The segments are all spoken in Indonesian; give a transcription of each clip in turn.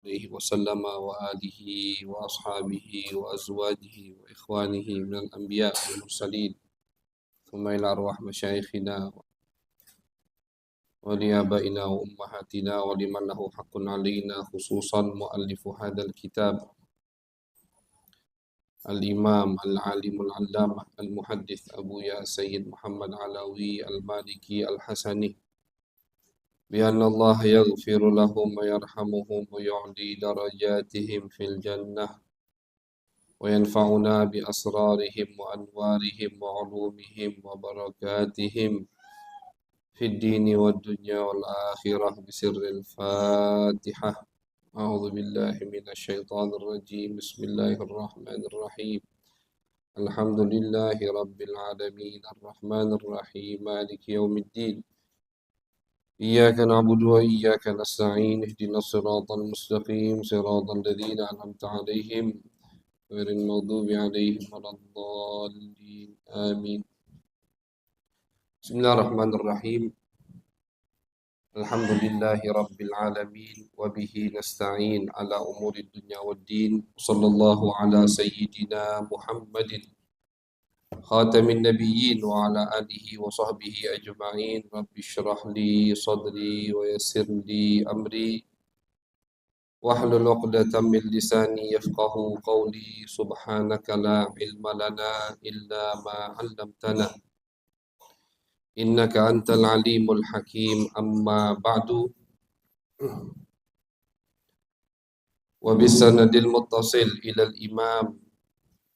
عليه وسلم وآله وأصحابه وأزواجه وإخوانه من الأنبياء والمرسلين ثم إلى أرواح مشايخنا ولآبائنا وأمهاتنا ولمن له حق علينا خصوصا مؤلف هذا الكتاب الإمام العالم العلامة المحدث أبو يا سيد محمد علوي المالكي الحسني بأن الله يغفر لهم ويرحمهم ويعلي درجاتهم في الجنة وينفعنا بأسرارهم وأنوارهم وعلومهم وبركاتهم في الدين والدنيا والآخرة بسر الفاتحة. أعوذ بالله من الشيطان الرجيم. بسم الله الرحمن الرحيم. الحمد لله رب العالمين الرحمن الرحيم مالك يوم الدين. إياك نعبد وإياك نستعين. اهدنا الصراط المستقيم صراط الذين أنعمت عليهم غير المغضوب عليهم ولا الضالين آمين. بسم الله الرحمن الرحيم. الحمد لله رب العالمين وبه نستعين على أمور الدنيا والدين. صلى الله على سيدنا محمد خاتم النبيين وعلى آله وصحبه أجمعين. رب اشرح لي صدري ويسر لي أمري واحلل عقدة من لساني يفقه قولي. سبحانك لا علم لنا إلا ما علمتنا إنك أنت العليم الحكيم. أما بعد، وبالسند المتصل إلى الإمام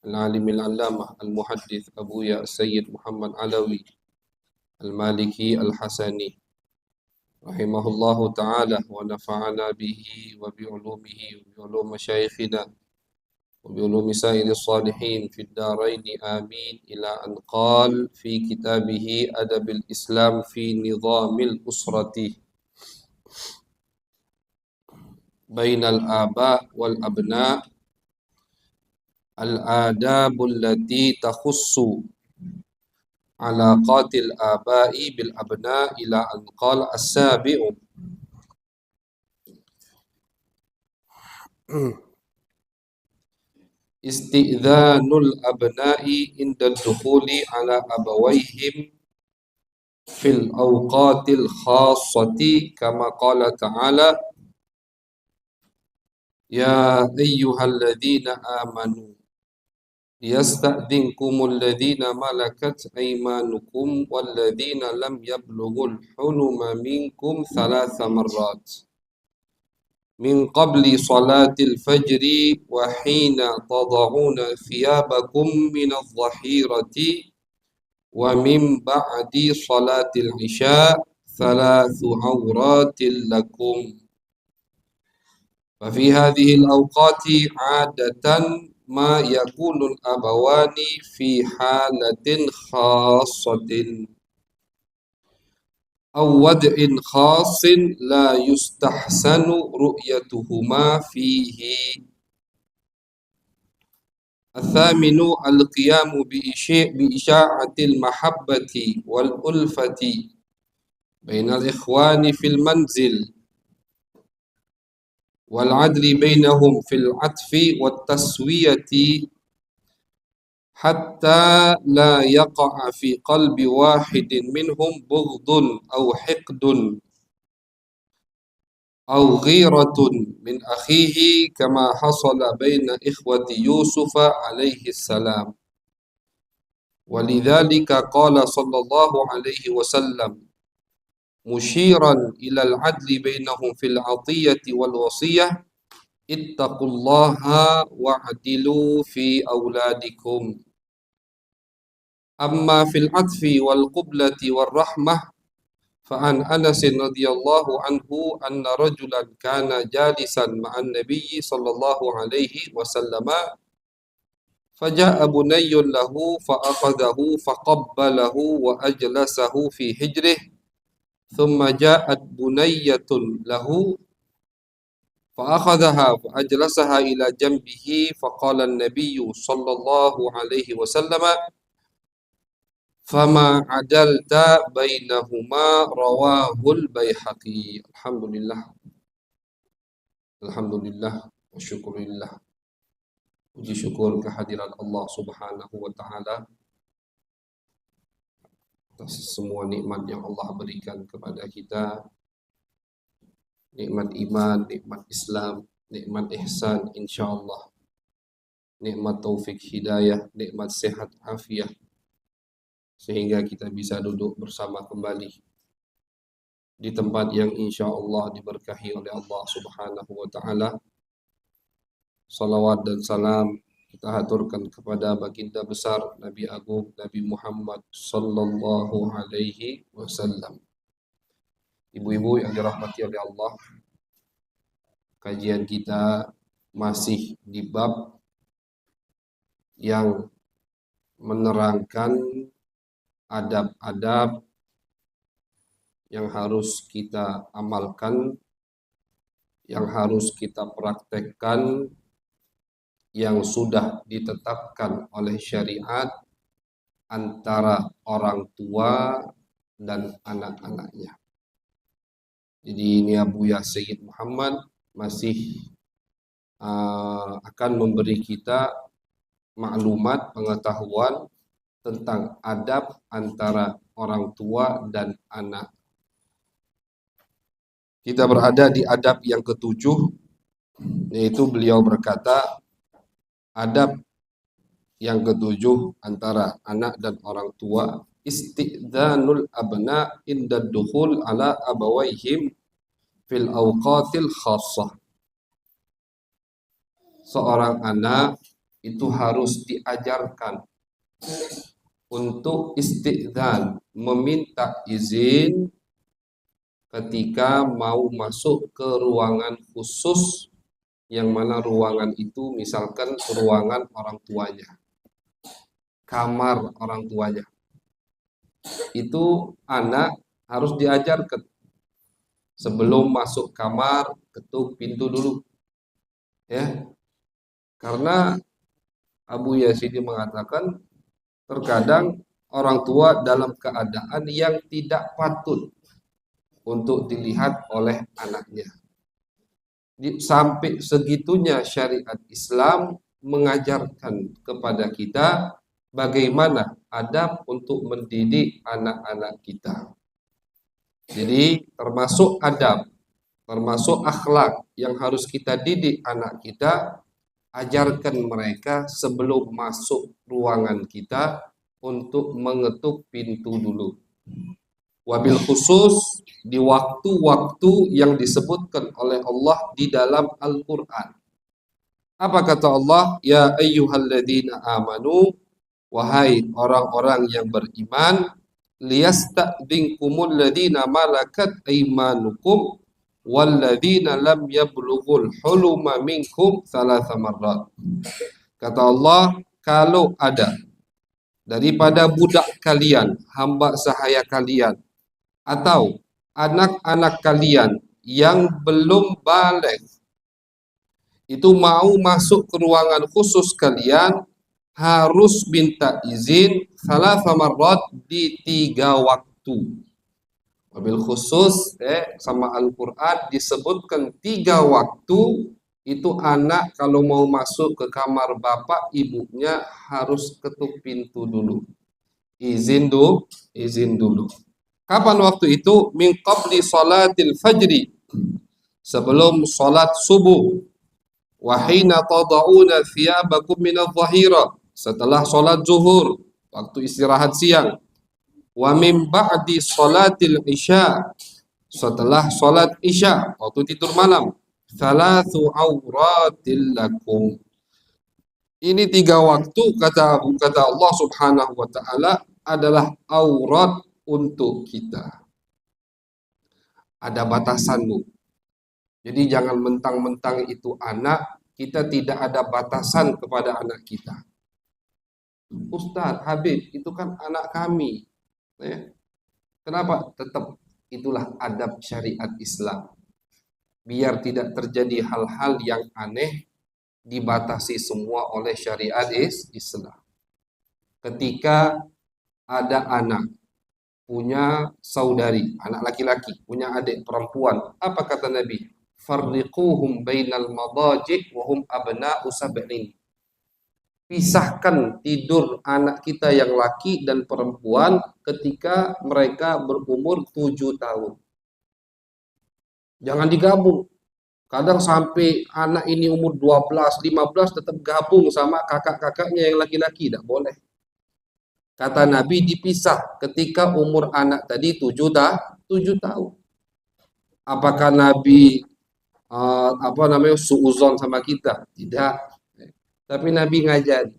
العالم العلامة المحدث أبو يا سيد محمد علوي المالكي الحسني رحمه الله تعالى ونفعنا به وبعلومه وبعلوم مشايخنا وبعلوم سائر الصالحين في الدارين آمين. إلى أن قال في كتابه أدب الإسلام في نظام الأسرة بين الآباء والأبناء الآداب التي تخص علاقات الآباء بالأبناء إلى أن قال السابع استئذان الأبناء عند الدخول على أبويهم في الأوقات الخاصة كما قال تعالى يا أيها الذين آمنوا ليستأذنكم الذين ملكت أيمانكم والذين لم يبلغوا الحلم منكم 3 مرات من قبل صلاة الفجر وحين تضعون ثيابكم من الظهيرة ومن بعد صلاة العشاء 3 عورات لكم. وفي هذه الأوقات عادة ما يكون الأبوان في حالة خاصة أو وضع خاص لا يستحسن رؤيتهما فيه. الثامن القيام بإشاعة المحبة والألفة بين الإخوان في المنزل والعدل بينهم في العطف والتسوية حتى لا يقع في قلب واحد منهم بغض أو حقد أو غيرة من أخيه كما حصل بين إخوة يوسف عليه السلام. ولذلك قال صلى الله عليه وسلم مشيرا إلى العدل بينهم في العطية والوصية اتقوا الله واعدلوا في أولادكم. أما في العطف والقبلة والرحمة فعن أنس رضي الله عنه أن رجلا كان جالسا مع النبي صلى الله عليه وسلم فجاء بني له فأخذه فقبله وأجلسه في حجره ثم جاءت بنية له فأخذها فأجلسها إلى جنبه فقال النبي صلى الله عليه وسلم فما عدلت بينهما رواه البيهقي. الحمد لله. Alhamdulillah wa syukurillah. Puji syukur kehadiran Allah Subhanahu wa taala atas semua nikmat yang Allah berikan kepada kita. Nikmat iman, nikmat Islam, nikmat ihsan insyaallah. Nikmat taufik hidayah, nikmat sehat afiah sehingga kita bisa duduk bersama kembali di tempat yang insyaallah diberkahi oleh Allah Subhanahu wa taala. Salawat dan salam kita haturkan kepada baginda besar Nabi Agung Nabi Muhammad sallallahu alaihi wasallam. Ibu-ibu yang dirahmati oleh Allah, kajian kita masih di bab yang menerangkan adab-adab yang harus kita amalkan, yang harus kita praktekkan, yang sudah ditetapkan oleh syariat antara orang tua dan anak-anaknya. Jadi ini Buya Sayyid Muhammad masih akan memberi kita maklumat, pengetahuan tentang adab antara orang tua dan anak. Kita berada di adab yang ketujuh, yaitu beliau berkata, adab yang ketujuh antara anak dan orang tua, istidzanul abna inda dukhul ala abawaihim fil awqatil khassah. Seorang anak itu harus diajarkan untuk istidzan, meminta izin ketika mau masuk ke ruangan khusus, yang mana ruangan itu misalkan ruangan orang tuanya, kamar orang tuanya. Itu anak harus diajarkan sebelum masuk kamar ketuk pintu dulu, ya. Karena Abu Yazidi mengatakan terkadang orang tua dalam keadaan yang tidak patut untuk dilihat oleh anaknya. Sampai segitunya syariat Islam mengajarkan kepada kita bagaimana adab untuk mendidik anak-anak kita. Jadi termasuk adab, termasuk akhlak yang harus kita didik anak kita, ajarkan mereka sebelum masuk ruangan kita untuk mengetuk pintu dulu. Wabil khusus di waktu-waktu yang disebutkan oleh Allah di dalam Al-Quran. Apa kata Allah? Ya ayyuhalladzina amanu, wahai orang-orang yang beriman, liyasta'dzinkumul ladzina malakat aymanukum walladzina lam yablughul huluma minkum thalatha marrat. Kata Allah, kalau ada daripada budak kalian, hamba sahaya kalian, atau anak-anak kalian yang belum baligh itu mau masuk ke ruangan khusus kalian, harus minta izin thalatha marrat, di 3 waktu. Wabil khusus sama Al-Quran disebutkan 3 waktu. Itu anak kalau mau masuk ke kamar bapak ibunya harus ketuk pintu dulu, izin dulu. Kapan waktu itu? Min qabli salatil fajri, sebelum salat subuh. Wa hina tada'una thiyabakum minadh dhahira, setelah salat zuhur, waktu istirahat siang. Wa min ba'di salatil isya, setelah salat isya, waktu tidur malam. Thalathu auratil lakum. Ini 3 waktu kata Allah Subhanahu wa taala adalah aurat untuk kita. Ada batasanmu. Jadi jangan mentang-mentang itu anak, kita tidak ada batasan kepada anak kita. Ustadz, Habib, itu kan anak kami. Ya. Kenapa? Tetap itulah adab syariat Islam. Biar tidak terjadi hal-hal yang aneh, dibatasi semua oleh syariat Islam. Ketika ada anak punya saudari, anak laki-laki, punya adik perempuan, apa kata Nabi? farriquhum bainal madaji' wa hum abna'u sab'in. Pisahkan tidur anak kita yang laki dan perempuan ketika mereka berumur 7 tahun. Jangan digabung. Kadang sampai anak ini umur 12, 15 tetap gabung sama kakak-kakaknya yang laki-laki. Tidak boleh. Kata Nabi dipisah ketika umur anak tadi 7 tahun. Apakah Nabi suuzon sama kita? Tidak. Tapi Nabi ngajari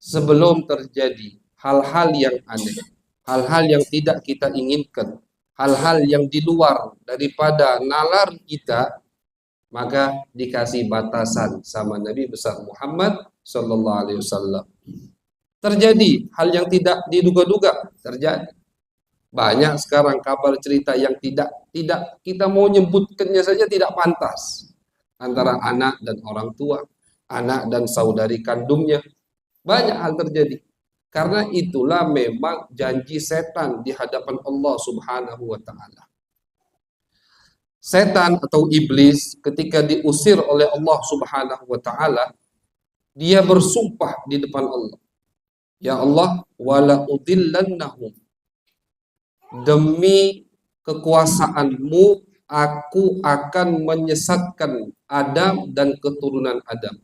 sebelum terjadi hal-hal yang aneh, hal-hal yang tidak kita inginkan, hal-hal yang di luar daripada nalar kita, maka dikasih batasan sama Nabi besar Muhammad sallallahu alaihi wasallam. Terjadi hal yang tidak diduga-duga, terjadi. Banyak sekarang kabar cerita yang tidak kita mau nyebutkannya saja tidak pantas antara anak dan orang tua, anak dan saudari kandungnya. Banyak hal terjadi. Karena itulah memang janji setan di hadapan Allah Subhanahu wa taala. Setan atau iblis ketika diusir oleh Allah Subhanahu wa taala, dia bersumpah di depan Allah. Ya Allah, wala udillannahum. Demi kekuasaanmu, aku akan menyesatkan Adam dan keturunan Adam.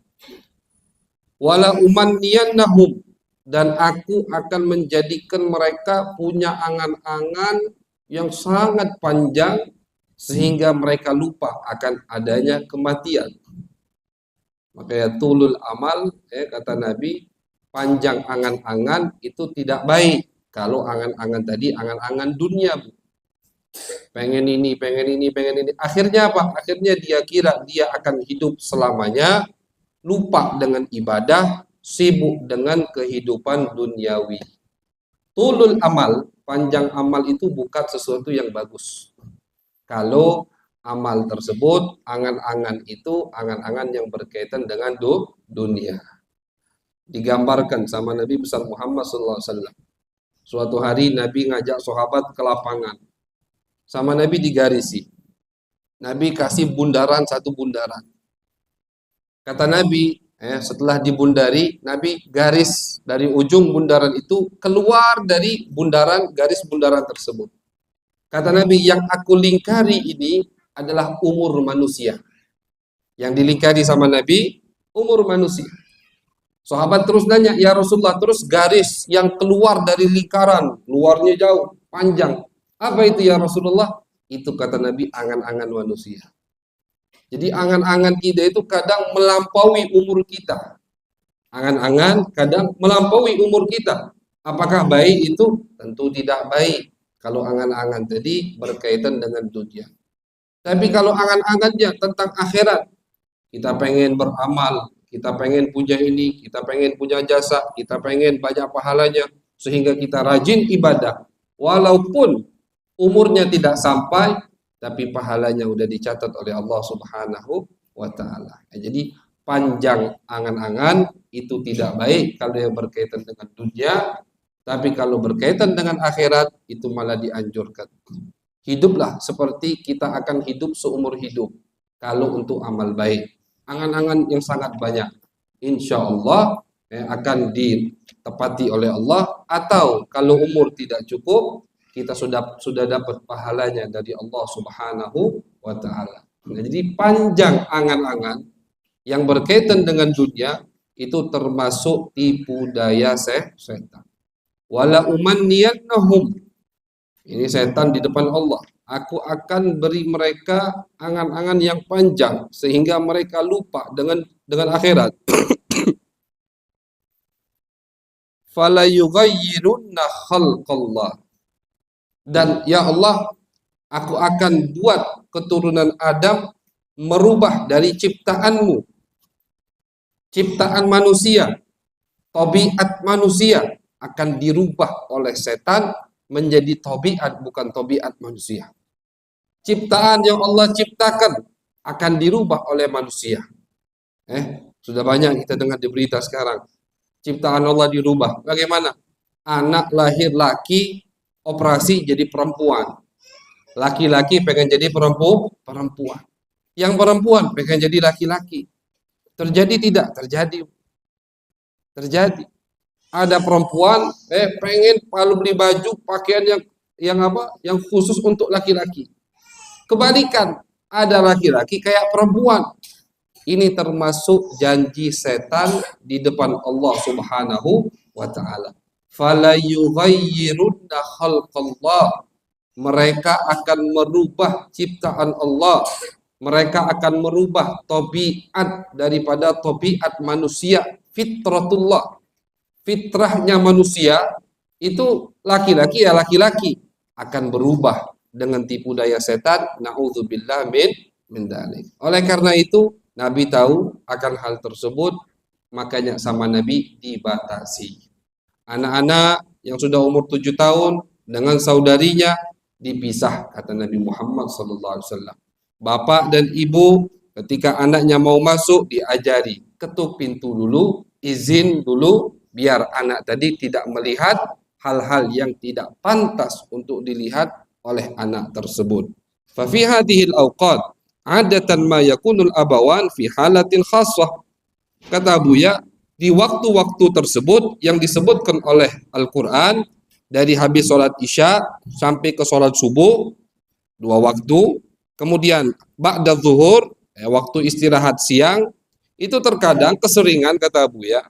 Wala umanniyannahum, dan aku akan menjadikan mereka punya angan-angan yang sangat panjang sehingga mereka lupa akan adanya kematian. Makanya tulul amal, kata Nabi, panjang angan-angan itu tidak baik. Kalau angan-angan tadi angan-angan dunia, pengen ini, pengen ini, pengen ini. Akhirnya apa? Akhirnya dia kira dia akan hidup selamanya, lupa dengan ibadah, sibuk dengan kehidupan duniawi. Tulul amal, panjang amal itu bukan sesuatu yang bagus. Kalau amal tersebut, angan-angan itu angan-angan yang berkaitan dengan dunia. Digambarkan sama Nabi besar Muhammad SAW. Suatu hari Nabi ngajak sahabat ke lapangan. Sama Nabi digarisi. Nabi kasih bundaran, satu bundaran. Kata Nabi, setelah dibundari, Nabi garis dari ujung bundaran itu keluar dari bundaran, garis bundaran tersebut. Kata Nabi, yang aku lingkari ini adalah umur manusia. Yang dilingkari sama Nabi, umur manusia. Sahabat terus nanya, ya Rasulullah, terus garis yang keluar dari lingkaran, luarnya jauh, panjang. Apa itu ya Rasulullah? Itu kata Nabi, angan-angan manusia. Jadi angan-angan kita itu kadang melampaui umur kita. Angan-angan kadang melampaui umur kita. Apakah baik itu? Tentu tidak baik. Kalau angan-angan tadi berkaitan dengan dunia. Tapi kalau angan-angannya tentang akhirat, kita pengen beramal, kita pengen punya ini, kita pengen punya jasa, kita pengen banyak pahalanya, sehingga kita rajin ibadah. Walaupun umurnya tidak sampai, tapi pahalanya udah dicatat oleh Allah Subhanahu wa taala. Jadi panjang angan-angan itu tidak baik kalau yang berkaitan dengan dunia, tapi kalau berkaitan dengan akhirat itu malah dianjurkan. Hiduplah seperti kita akan hidup seumur hidup kalau untuk amal baik. Angan-angan yang sangat banyak, insya Allah akan ditepati oleh Allah. Atau kalau umur tidak cukup, kita sudah dapat pahalanya dari Allah Subhanahu wa taala. Nah, jadi panjang angan-angan yang berkaitan dengan dunia itu termasuk tipu daya setan. Wala umanniyannahum. Ini setan di depan Allah. Aku akan beri mereka angan-angan yang panjang sehingga mereka lupa dengan akhirat. Fala yughayyirunna khalqallah. Dan ya Allah, aku akan buat keturunan Adam merubah dari ciptaanmu. Ciptaan manusia, tabiat manusia akan dirubah oleh setan menjadi tabiat, bukan tabiat manusia. Ciptaan yang Allah ciptakan akan dirubah oleh manusia. Sudah banyak kita dengar di berita sekarang. Ciptaan Allah dirubah. Bagaimana? Anak lahir laki, operasi jadi perempuan. Laki-laki pengen jadi perempuan. Yang perempuan pengen jadi laki-laki. Terjadi tidak? Terjadi. Terjadi. Ada perempuan pengen kalau beli baju pakaian yang apa? Yang khusus untuk laki-laki. Kebalikan, ada laki-laki kayak perempuan. Ini termasuk janji setan di depan Allah Subhanahu wa taala. Fala yughayyirunna khalqallah. Mereka akan merubah ciptaan Allah. Mereka akan merubah tabiat daripada tabiat manusia, fitratullah. Fitrahnya manusia itu laki-laki ya laki-laki, akan berubah dengan tipu daya setan. Nauzubillah min dzalik. Oleh karena itu Nabi tahu akan hal tersebut, makanya sama Nabi dibatasi. Anak-anak yang sudah umur 7 tahun dengan saudarinya dipisah, kata Nabi Muhammad SAW. Bapak dan ibu ketika anaknya mau masuk diajari, ketuk pintu dulu, izin dulu, biar anak tadi tidak melihat hal-hal yang tidak pantas untuk dilihat oleh anak tersebut. Fa fi hadhil awqat adatan ma yakunul abawan fi halatin khassah. Kata Buya, di waktu-waktu tersebut yang disebutkan oleh Al-Quran, dari habis sholat isya sampai ke sholat subuh, 2 waktu, kemudian ba'da zuhur, waktu istirahat siang, itu terkadang keseringan, kata Buya,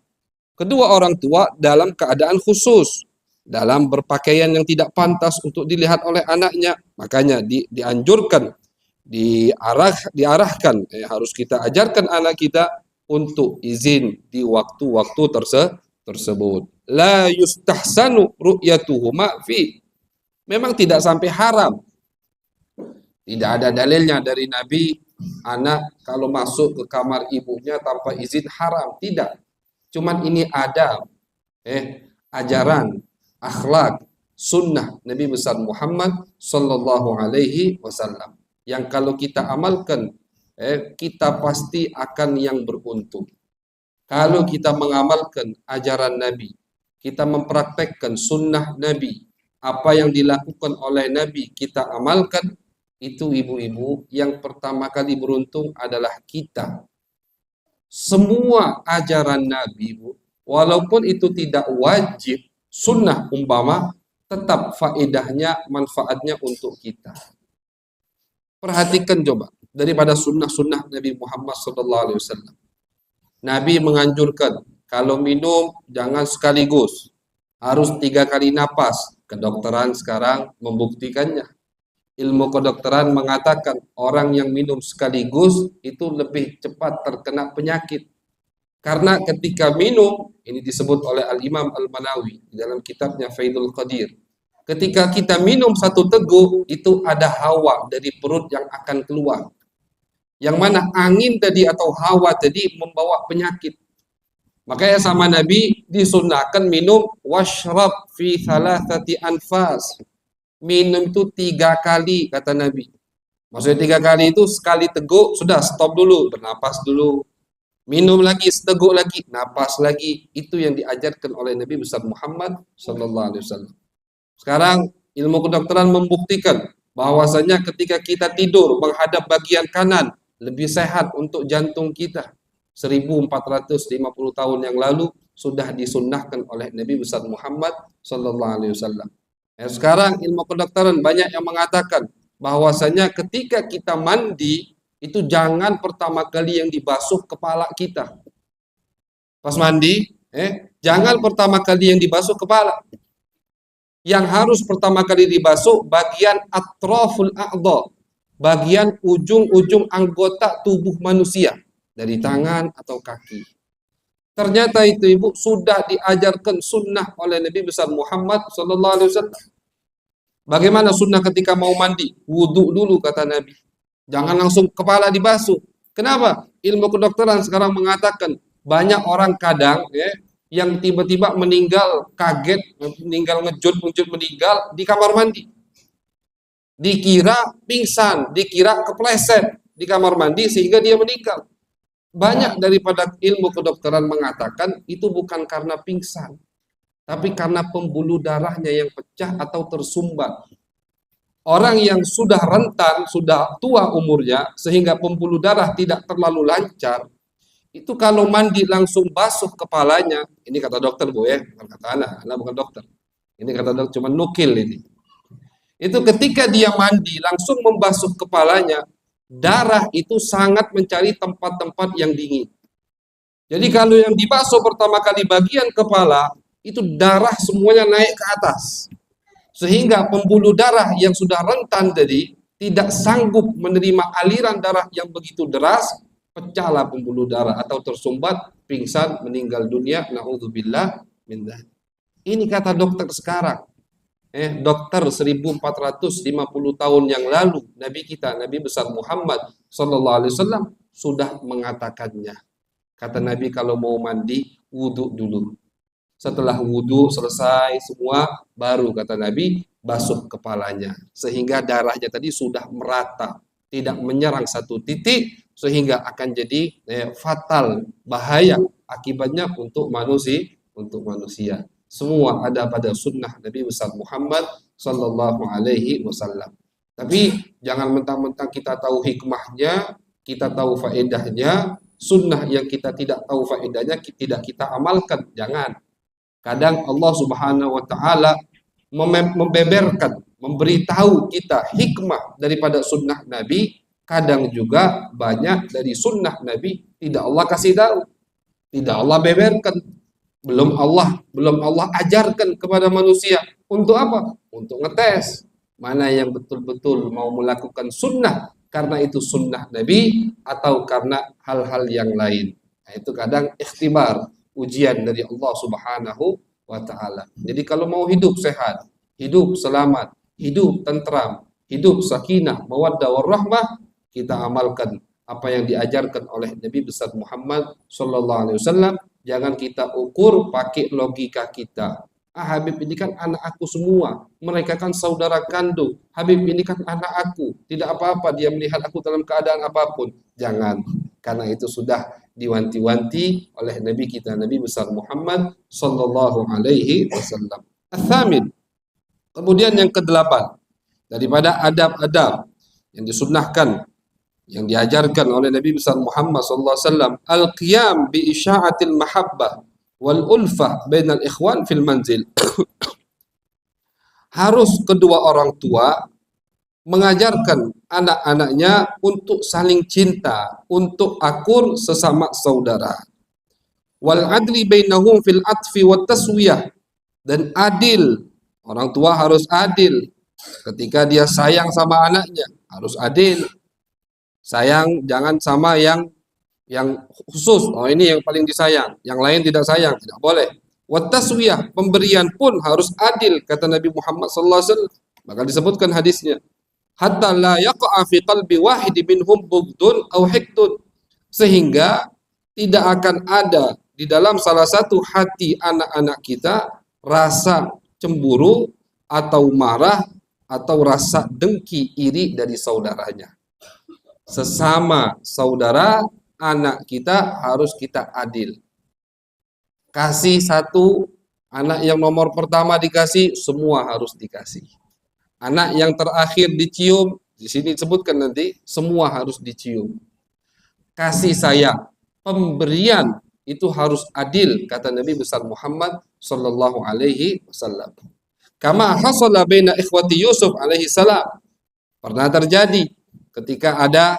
kedua orang tua dalam keadaan khusus, dalam berpakaian yang tidak pantas untuk dilihat oleh anaknya. Makanya dianjurkan, diarahkan, harus kita ajarkan anak kita untuk izin di waktu-waktu tersebut. La yustahsanu ru'yatuhuma fi. Memang tidak sampai haram. Tidak ada dalilnya dari Nabi anak kalau masuk ke kamar ibunya tanpa izin haram, tidak. Cuman ini adab, ajaran, akhlak, sunnah Nabi besar Muhammad sallallahu alaihi wasallam. Yang kalau kita amalkan, kita pasti akan yang beruntung. Kalau kita mengamalkan ajaran Nabi, kita mempraktekkan sunnah Nabi, apa yang dilakukan oleh Nabi kita amalkan, itu ibu-ibu yang pertama kali beruntung adalah kita. Semua ajaran Nabi, walaupun itu tidak wajib, sunnah umpama, tetap faedahnya, manfaatnya untuk kita. Perhatikan coba, daripada sunnah-sunnah Nabi Muhammad SAW. Nabi menganjurkan, kalau minum jangan sekaligus, harus 3 kali napas. Kedokteran sekarang membuktikannya. Ilmu kedokteran mengatakan orang yang minum sekaligus itu lebih cepat terkena penyakit. Karena ketika minum, ini disebut oleh Al-Imam Al-Manawi dalam kitabnya Faidul Qadir. Ketika kita minum 1 teguk, itu ada hawa dari perut yang akan keluar. Yang mana angin tadi atau hawa tadi membawa penyakit. Makanya sama Nabi disunnahkan minum washrab fi thalathati anfas. Minum itu 3 kali, kata Nabi. Maksudnya 3 kali itu sekali teguk, sudah stop dulu, bernapas dulu. Minum lagi, seteguk lagi, napas lagi. Itu yang diajarkan oleh Nabi besar Muhammad SAW. Sekarang ilmu kedokteran membuktikan bahwasanya ketika kita tidur menghadap bagian kanan lebih sehat untuk jantung kita. 1450 tahun yang lalu sudah disunnahkan oleh Nabi besar Muhammad SAW. Sekarang ilmu kedokteran banyak yang mengatakan bahwasanya ketika kita mandi itu jangan pertama kali yang dibasuh kepala kita. Pas mandi, jangan pertama kali yang dibasuh kepala. Yang harus pertama kali dibasuh bagian atraful a'dha, bagian ujung-ujung anggota tubuh manusia, dari tangan atau kaki. Ternyata itu ibu sudah diajarkan sunnah oleh Nabi besar Muhammad SAW. Bagaimana sunnah ketika mau mandi? Wudhu dulu, kata Nabi. Jangan langsung kepala dibasuh. Kenapa? Ilmu kedokteran sekarang mengatakan banyak orang kadang yang tiba-tiba meninggal kaget, meninggal ngejut meninggal di kamar mandi. Dikira pingsan, dikira kepleset di kamar mandi sehingga dia meninggal. Banyak daripada ilmu kedokteran mengatakan itu bukan karena pingsan, tapi karena pembuluh darahnya yang pecah atau tersumbat. Orang yang sudah rentan, sudah tua umurnya, sehingga pembuluh darah tidak terlalu lancar, itu kalau mandi langsung basuh kepalanya, ini kata dokter Bu ya, bukan kata anak bukan dokter. Ini kata dokter, cuma nukil ini. Itu ketika dia mandi langsung membasuh kepalanya, darah itu sangat mencari tempat-tempat yang dingin. Jadi kalau yang dibasuh pertama kali bagian kepala, itu darah semuanya naik ke atas. Sehingga pembuluh darah yang sudah rentan tadi tidak sanggup menerima aliran darah yang begitu deras, pecahlah pembuluh darah atau tersumbat, pingsan, meninggal dunia. Naudzubillah min dzalik. Ini kata dokter sekarang. Dokter 1450 tahun yang lalu, Nabi kita, Nabi besar Muhammad sallallahu alaihi wasallam sudah mengatakannya. Kata Nabi kalau mau mandi, wudhu dulu. Setelah wudhu selesai semua, baru kata Nabi basuh kepalanya. Sehingga darahnya tadi sudah merata, tidak menyerang satu titik, sehingga akan jadi fatal, bahaya akibatnya untuk manusia. Semua ada pada sunnah Nabi besar Muhammad sallallahu alaihi wasallam. Tapi jangan mentang-mentang kita tahu hikmahnya, kita tahu faedahnya, sunnah yang kita tidak tahu faedahnya tidak kita amalkan. Jangan. Kadang Allah Subhanahu wa taala membeberkan, memberitahu kita hikmah daripada sunnah Nabi. Kadang juga banyak dari sunnah Nabi tidak Allah kasih tahu, tidak Allah beberkan, belum Allah ajarkan kepada manusia. Untuk apa? Untuk ngetes mana yang betul-betul mau melakukan sunnah karena itu sunnah Nabi atau karena hal-hal yang lain. Nah, itu kadang ikhtibar, ujian dari Allah Subhanahu wa taala. Jadi kalau mau hidup sehat, hidup selamat, hidup tentram, hidup sakinah, mawaddah warahmah, kita amalkan apa yang diajarkan oleh Nabi besar Muhammad sallallahu alaihi wasallam. Jangan kita ukur pakai logika kita. Habib ini kan anak aku semua, mereka kan saudara kandung. Habib ini kan anak aku, tidak apa-apa dia melihat aku dalam keadaan apapun. Jangan, karena itu sudah diwanti-wanti oleh Nabi kita, Nabi besar Muhammad sallallahu alaihi wasallam. Ats-tsamin. Kemudian yang kedelapan, daripada adab-adab yang disunnahkan, yang diajarkan oleh Nabi besar Muhammad sallallahu alaihi wasallam, al-qiyam bi isya'atil mahabbah wal ulfah bainal ikhwan fil manzil. Harus kedua orang tua mengajarkan anak-anaknya untuk saling cinta, untuk akur sesama saudara. Wal adli bainahum fil atfi wat taswiyah, dan adil. Orang tua harus adil ketika dia sayang sama anaknya, harus adil. Sayang jangan sama yang khusus. Oh ini yang paling disayang, yang lain tidak sayang, tidak boleh. Wat taswiyah, pemberian pun harus adil kata Nabi Muhammad sallallahu alaihi wasallam. Maka disebutkan hadisnya, hatta la yaqa'a fi qalbi wahid minhum bughdun aw hiqdun, sehingga tidak akan ada di dalam salah satu hati anak-anak kita rasa cemburu atau marah atau rasa dengki iri dari saudaranya. Sesama saudara, anak kita harus kita adil. Kasih satu, anak yang nomor pertama dikasih, semua harus dikasih. Anak yang terakhir dicium, di sini disebutkan nanti, semua harus dicium. Kasih sayang, pemberian itu harus adil kata Nabi besar Muhammad sallallahu alaihi wasallam. Kama hasala baina ikhwati Yusuf alaihi salam. Pernah terjadi ketika ada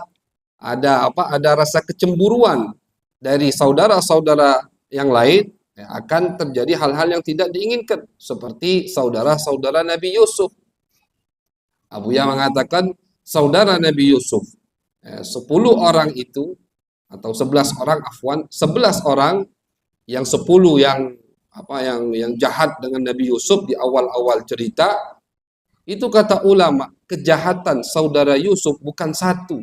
rasa kecemburuan dari saudara-saudara yang lain, akan terjadi hal-hal yang tidak diinginkan seperti saudara-saudara Nabi Yusuf. Abu Ya mengatakan saudara Nabi Yusuf 10 orang itu atau 11 orang 11 orang, yang 10 yang jahat dengan Nabi Yusuf di awal-awal cerita. Itu kata ulama, kejahatan saudara Yusuf bukan satu.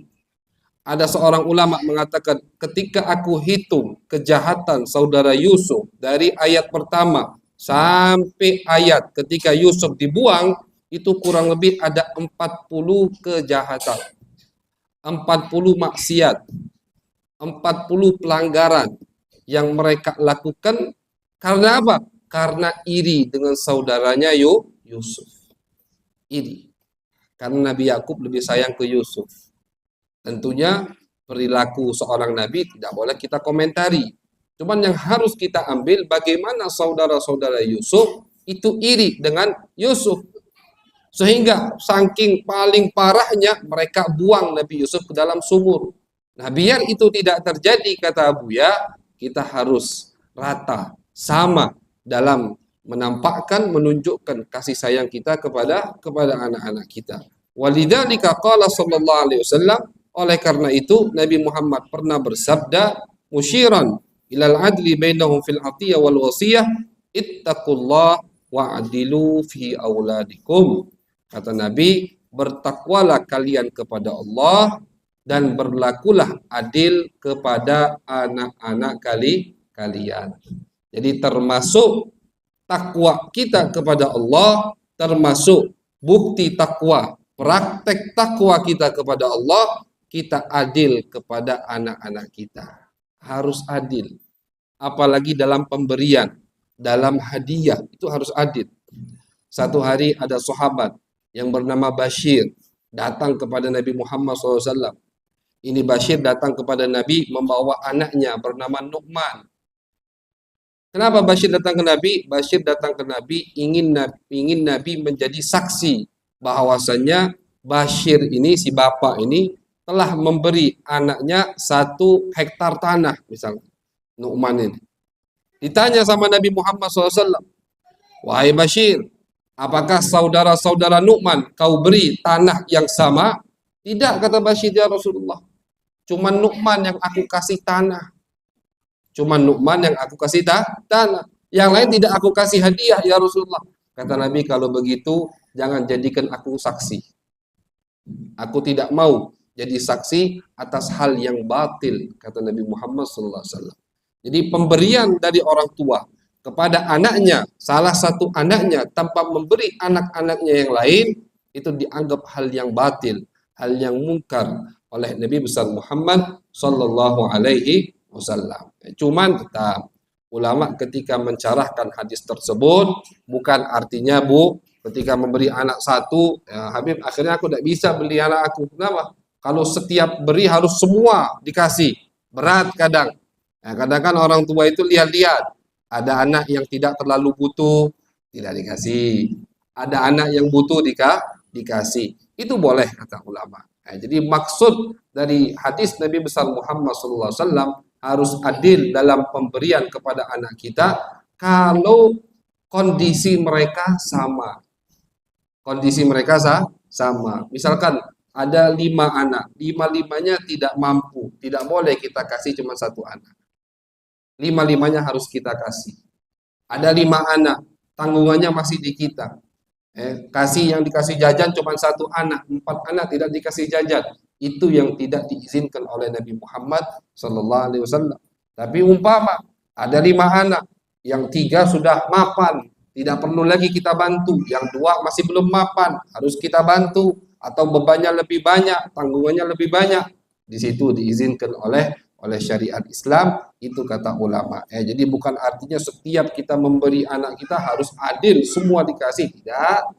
Ada seorang ulama mengatakan, ketika aku hitung kejahatan saudara Yusuf dari ayat pertama sampai ayat ketika Yusuf dibuang, itu kurang lebih ada 40 kejahatan, 40 maksiat, 40 pelanggaran yang mereka lakukan. Karena apa? Karena iri dengan saudaranya Yusuf. Iri. karena Nabi Yakub lebih sayang ke Yusuf. Tentunya perilaku seorang nabi tidak boleh kita komentari. Cuman yang harus kita ambil bagaimana saudara-saudara Yusuf itu iri dengan Yusuf. Sehingga saking paling parahnya mereka buang Nabi Yusuf ke dalam sumur. Nah, biar itu tidak terjadi, kata Buya, kita harus rata, sama dalam menampakkan, menunjukkan kasih sayang kita kepada anak-anak kita. Walidzalika qala sallallahu alaihi wasallam, oleh karena itu Nabi Muhammad pernah bersabda musyiran ilal adli bainahum fil atiyah wal wasiyah, ittaqullah wa'dilu fi auladikum. Kata Nabi, bertakwalah kalian kepada Allah dan berlakulah adil kepada anak-anak kalian. Jadi termasuk takwa kita kepada Allah, termasuk bukti takwa, praktek takwa kita kepada Allah, kita adil kepada anak-anak kita. Harus adil. Apalagi dalam pemberian, dalam hadiah, itu harus adil. Satu hari ada sahabat yang bernama Bashir datang kepada Nabi Muhammad SAW. Ini Bashir datang kepada Nabi membawa anaknya bernama Nu'man. Kenapa Bashir datang ke Nabi? Bashir datang ke Nabi ingin Nabi menjadi saksi bahwasannya Bashir ini, si bapak ini, telah memberi anaknya 1 hektar tanah, misalnya Nu'man ini. Ditanya sama Nabi Muhammad SAW, wahai Bashir, apakah saudara-saudara Nu'man kau beri tanah yang sama? Tidak, kata Bashir, ya Rasulullah. Cuma Nu'man yang aku kasih tanah. Cuma Nu'man yang aku kasih tanah. Yang lain tidak aku kasih hadiah, ya Rasulullah. Kata Nabi, kalau begitu jangan jadikan aku saksi. Aku tidak mau jadi saksi atas hal yang batil, kata Nabi Muhammad SAW. Jadi pemberian dari orang tua kepada anaknya, salah satu anaknya, tanpa memberi anak-anaknya yang lain, itu dianggap hal yang batil, hal yang mungkar oleh Nabi besar Muhammad Sallallahu Alaihi Wasallam. Cuman tetap ulama ketika mencarahkan hadis tersebut, bukan artinya ketika memberi anak 1, ya Habib, akhirnya aku tidak bisa beli anak aku. Kenapa? Kalau setiap beri harus semua dikasih, berat kadang. Nah, kadang kan orang tua itu lihat-lihat. Ada anak yang tidak terlalu butuh, tidak dikasih. Ada anak yang butuh dikasih. Itu boleh, kata ulama. Nah, jadi maksud dari hadis Nabi besar Muhammad SAW harus adil dalam pemberian kepada anak kita kalau kondisi mereka sama. Kondisi mereka sama. Misalkan ada 5 anak, 5-5-nya tidak mampu, tidak boleh kita kasih cuma 1 anak. 5-5-nya harus kita kasih. Ada 5 anak, tanggungannya masih di kita. Kasih yang dikasih jajan cuma 1 anak, 4 anak tidak dikasih jajan. Itu yang tidak diizinkan oleh Nabi Muhammad Sallallahu Alaihi Wasallam. Tapi umpama ada 5 anak, yang 3 sudah mapan, tidak perlu lagi kita bantu. Yang 2 masih belum mapan, harus kita bantu. Atau bebannya lebih banyak, tanggungannya lebih banyak. Di situ diizinkan oleh syariat Islam, itu kata ulama. Jadi bukan artinya setiap kita memberi anak kita harus adil, semua dikasih, tidak.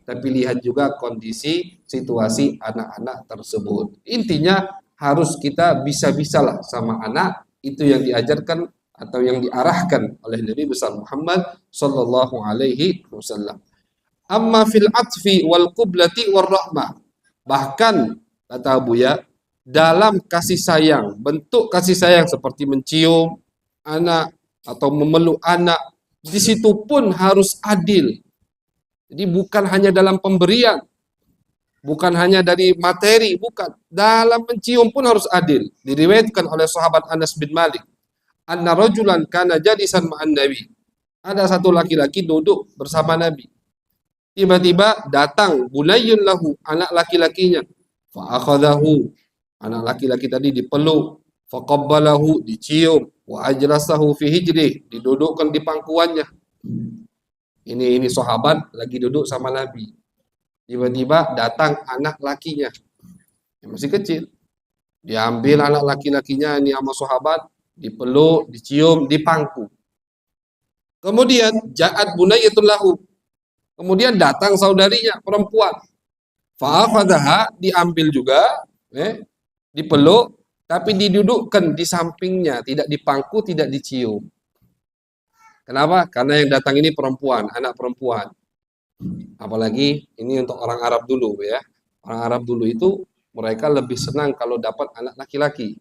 Tapi lihat juga kondisi, situasi anak-anak tersebut. Intinya harus kita bisa-bisalah sama anak, itu yang diajarkan atau yang diarahkan oleh Nabi besar Muhammad Sallallahu Alaihi Wasallam. Amma fil atfi wal qublati war rahmah. Bahkan kata Buya, dalam kasih sayang, bentuk kasih sayang seperti mencium anak atau memeluk anak, di situ pun harus adil. Jadi bukan hanya dalam pemberian, bukan hanya dari materi, bukan. Dalam mencium pun harus adil. Diriwayatkan oleh sahabat Anas bin Malik, anna rajulan kana jalisan ma'an Nabi. Ada satu laki-laki duduk bersama Nabi. Tiba-tiba datang bunayyun lahu, anak laki-lakinya. Fa akhadahu, anak laki-laki tadi dipeluk, fa qabbalahu, dicium, wa ajlasahu fi hijrih, didudukkan di pangkuannya. Ini sahabat lagi duduk sama Nabi. Tiba-tiba datang anak lakinya, yang masih kecil. Diambil anak laki-lakinya ini sama sahabat, dipeluk, dicium, dipangku. Kemudian ja'at bunayyatun lahu. Kemudian datang saudarinya perempuan. Fa'akhadhaha, diambil juga, dipeluk, tapi didudukkan di sampingnya, tidak dipangku, tidak dicium. Kenapa? Karena yang datang ini perempuan, anak perempuan. Apalagi ini untuk orang Arab dulu ya. Orang Arab dulu itu mereka lebih senang kalau dapat anak laki-laki.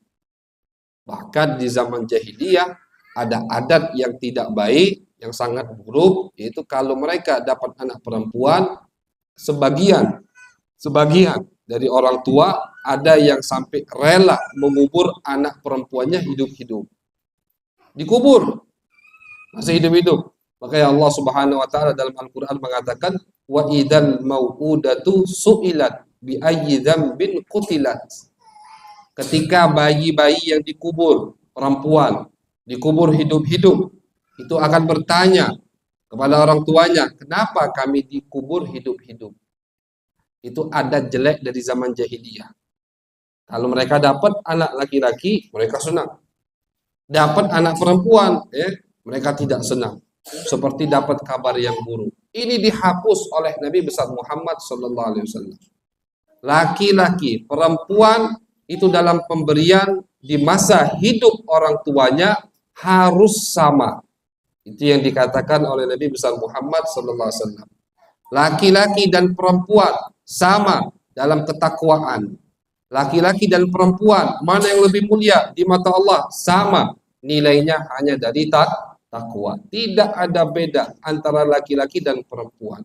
Bahkan di zaman jahiliyah ada adat yang tidak baik, yang sangat buruk, yaitu kalau mereka dapat anak perempuan, sebagian dari orang tua ada yang sampai rela mengubur anak perempuannya hidup-hidup. Dikubur, masih hidup-hidup. Makanya Allah Subhanahu wa taala dalam Al-Qur'an mengatakan wa idzal mau'udatu su'ilat bi ayyi dzambin qutilat. Ketika bayi-bayi yang dikubur perempuan, dikubur hidup-hidup, itu akan bertanya kepada orang tuanya, kenapa kami dikubur hidup-hidup? Itu adat jelek dari zaman jahiliyah. Kalau mereka dapat anak laki-laki, mereka senang. Dapat anak perempuan, mereka tidak senang. Seperti dapat kabar yang buruk. Ini dihapus oleh Nabi besar Muhammad SAW. Laki-laki, perempuan itu dalam pemberian di masa hidup orang tuanya harus sama. Itu yang dikatakan oleh Nabi besar Muhammad SAW. Laki-laki dan perempuan sama dalam ketakwaan. Laki-laki dan perempuan mana yang lebih mulia di mata Allah? Sama, nilainya hanya dari takwa. Tidak ada beda antara laki-laki dan perempuan.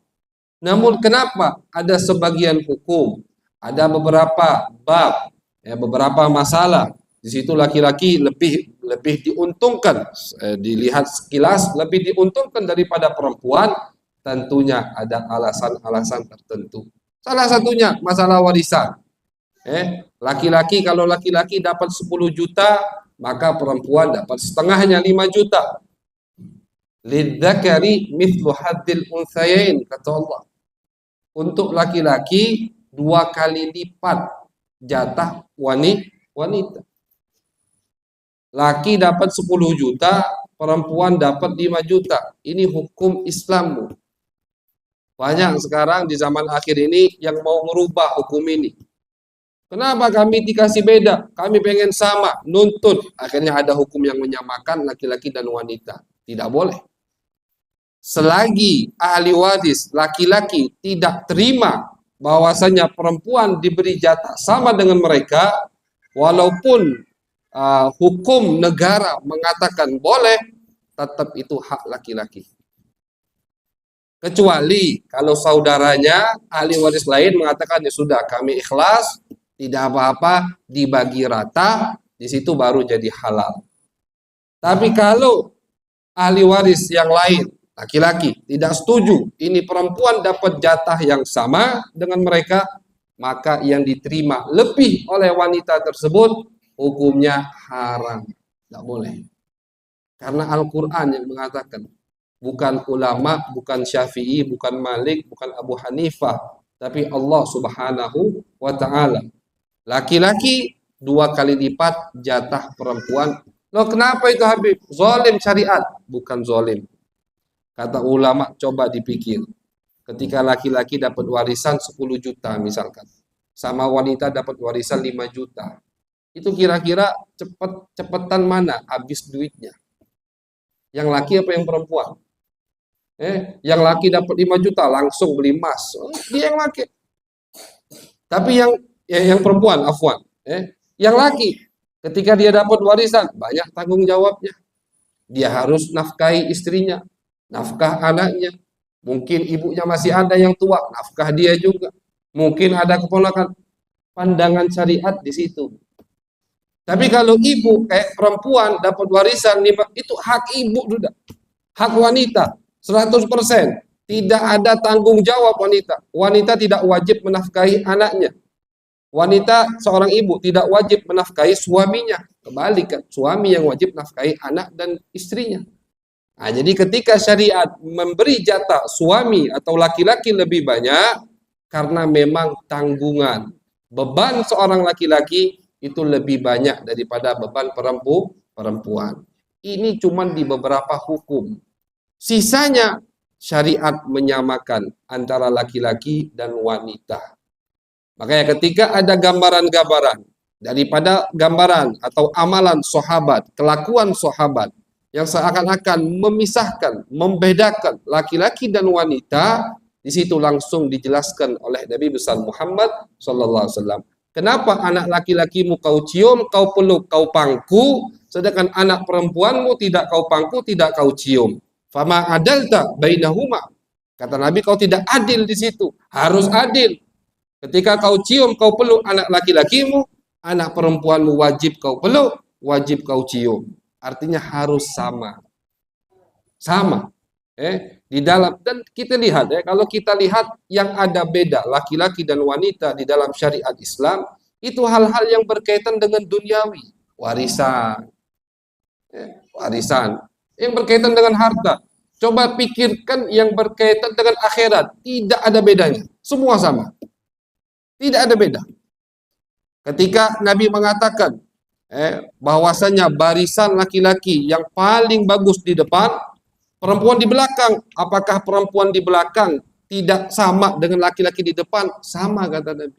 Namun kenapa ada sebagian hukum, ada beberapa bab, beberapa masalah di situ laki-laki lebih diuntungkan, dilihat sekilas lebih diuntungkan daripada perempuan? Tentunya ada alasan-alasan tertentu. Salah satunya masalah warisan. Laki-laki, kalau laki-laki dapat 10 juta, maka perempuan dapat setengahnya 5 juta. Lidzakari mithlu hadzil unthayain, kata Allah. Untuk laki-laki 2 kali lipat jatah wanita. Laki dapat 10 juta, perempuan dapat 5 juta. Ini hukum Islam. Banyak sekarang di zaman akhir ini yang mau merubah hukum ini. Kenapa kami dikasih beda? Kami pengen sama, nuntut. Akhirnya ada hukum yang menyamakan laki-laki dan wanita. Tidak boleh. Selagi ahli waris laki-laki tidak terima bahwasanya perempuan diberi jatah sama dengan mereka, walaupun hukum negara mengatakan boleh, tetap itu hak laki-laki. Kecuali kalau saudaranya ahli waris lain mengatakan ya sudah kami ikhlas, tidak apa-apa, dibagi rata, di situ baru jadi halal. Tapi kalau ahli waris yang lain, laki-laki, tidak setuju, ini perempuan dapat jatah yang sama dengan mereka, maka yang diterima lebih oleh wanita tersebut, hukumnya haram. Tidak boleh. Karena Al-Quran yang mengatakan, bukan ulama, bukan Syafi'i, bukan Malik, bukan Abu Hanifah, tapi Allah Subhanahu wa ta'ala. Laki-laki 2 kali lipat jatah perempuan. Loh kenapa itu Habib? Zalim syariat. Bukan zalim. Kata ulama, coba dipikir. Ketika laki-laki dapat warisan 10 juta misalkan, sama wanita dapat warisan 5 juta. Itu kira-kira cepetan mana habis duitnya? Yang laki apa yang perempuan? Yang laki dapat 5 juta langsung beli emas. Dia yang laki. Tapi yang perempuan, afwan. Yang laki ketika dia dapat warisan banyak tanggung jawabnya. Dia harus nafkahi istrinya, nafkah anaknya. Mungkin ibunya masih ada yang tua, nafkah dia juga. Mungkin ada keponakan. Pandangan syariat di situ. Tapi kalau ibu kayak perempuan dapat warisan itu hak ibu sudah. Hak wanita 100%. Tidak ada tanggung jawab wanita. Wanita tidak wajib menafkahi anaknya. Wanita seorang ibu tidak wajib menafkahi suaminya. Kebalikan, suami yang wajib menafkahi anak dan istrinya. Nah, jadi ketika syariat memberi jatah suami atau laki-laki lebih banyak, karena memang tanggungan. Beban seorang laki-laki itu lebih banyak daripada beban perempuan. Ini cuma di beberapa hukum. Sisanya syariat menyamakan antara laki-laki dan wanita. Makanya ketika ada gambaran-gambaran daripada gambaran atau amalan sahabat, kelakuan sahabat yang seakan-akan memisahkan, membedakan laki-laki dan wanita, di situ langsung dijelaskan oleh Nabi besar Muhammad sallallahu alaihi wasallam. Kenapa anak laki-lakimu kau cium, kau peluk, kau pangku, sedangkan anak perempuanmu tidak kau pangku, tidak kau cium. Fama adalta bainahuma. Kata Nabi, kau tidak adil di situ. Harus adil. Ketika kau cium, kau peluk anak laki-lakimu, anak perempuanmu wajib kau peluk, wajib kau cium. Artinya harus sama. Sama. Di dalam, dan kita lihat kalau kita lihat yang ada beda laki-laki dan wanita di dalam syariat Islam, itu hal-hal yang berkaitan dengan duniawi, warisan, warisan yang berkaitan dengan harta. Coba pikirkan yang berkaitan dengan akhirat, tidak ada bedanya, semua sama, tidak ada beda. Ketika Nabi mengatakan bahwasanya barisan laki-laki yang paling bagus di depan, perempuan di belakang. Apakah perempuan di belakang tidak sama dengan laki-laki di depan? Sama, kata Nabi.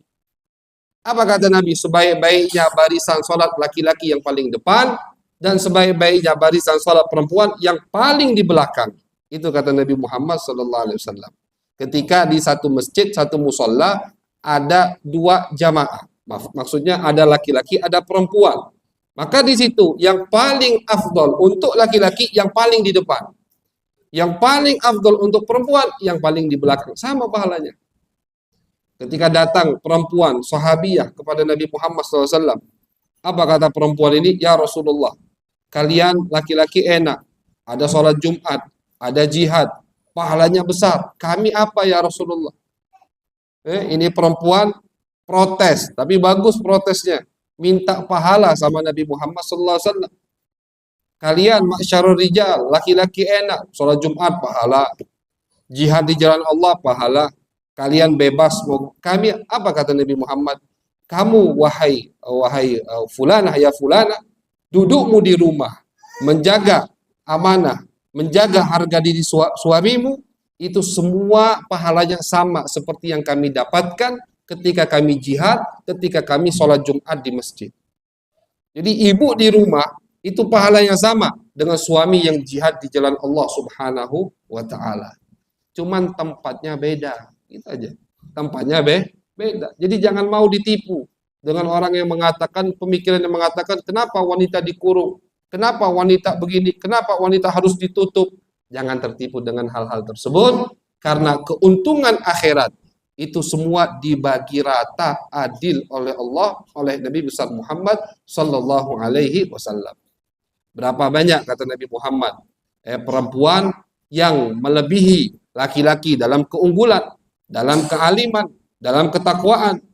Apa kata Nabi? Sebaik-baiknya barisan sholat laki-laki yang paling depan, dan sebaik-baiknya barisan sholat perempuan yang paling di belakang. Itu kata Nabi Muhammad SAW. Ketika di satu masjid, satu musola, ada dua jamaah. Maksudnya ada laki-laki, ada perempuan. Maka di situ yang paling afdol untuk laki-laki yang paling di depan. Yang paling afdol untuk perempuan yang paling di belakang, sama pahalanya. Ketika datang perempuan sahabiyah kepada Nabi Muhammad SAW, apa kata perempuan ini? Ya Rasulullah, kalian laki-laki enak, ada sholat Jumat, ada jihad, pahalanya besar. Kami apa ya Rasulullah? Ini perempuan protes, tapi bagus protesnya, minta pahala sama Nabi Muhammad SAW. Kalian masyarul rijal, laki-laki enak, sholat Jumat pahala, jihad di jalan Allah pahala, kalian bebas. Kami apa kata Nabi Muhammad? Kamu wahai fulanah ya fulanah, dudukmu di rumah, menjaga amanah, menjaga harga diri suamimu, itu semua pahalanya sama seperti yang kami dapatkan ketika kami jihad, ketika kami sholat Jumat di masjid. Jadi ibu di rumah itu pahalanya sama dengan suami yang jihad di jalan Allah Subhanahu wa ta'ala. Cuman tempatnya beda, gitu aja. Tempatnya beda. Jadi jangan mau ditipu dengan orang yang mengatakan, pemikiran yang mengatakan, kenapa wanita dikurung? Kenapa wanita begini? Kenapa wanita harus ditutup? Jangan tertipu dengan hal-hal tersebut, karena keuntungan akhirat itu semua dibagi rata adil oleh Allah, oleh Nabi besar Muhammad sallallahu alaihi wasallam. Berapa banyak kata Nabi Muhammad perempuan yang melebihi laki-laki dalam keunggulan, dalam kealiman, dalam ketakwaan.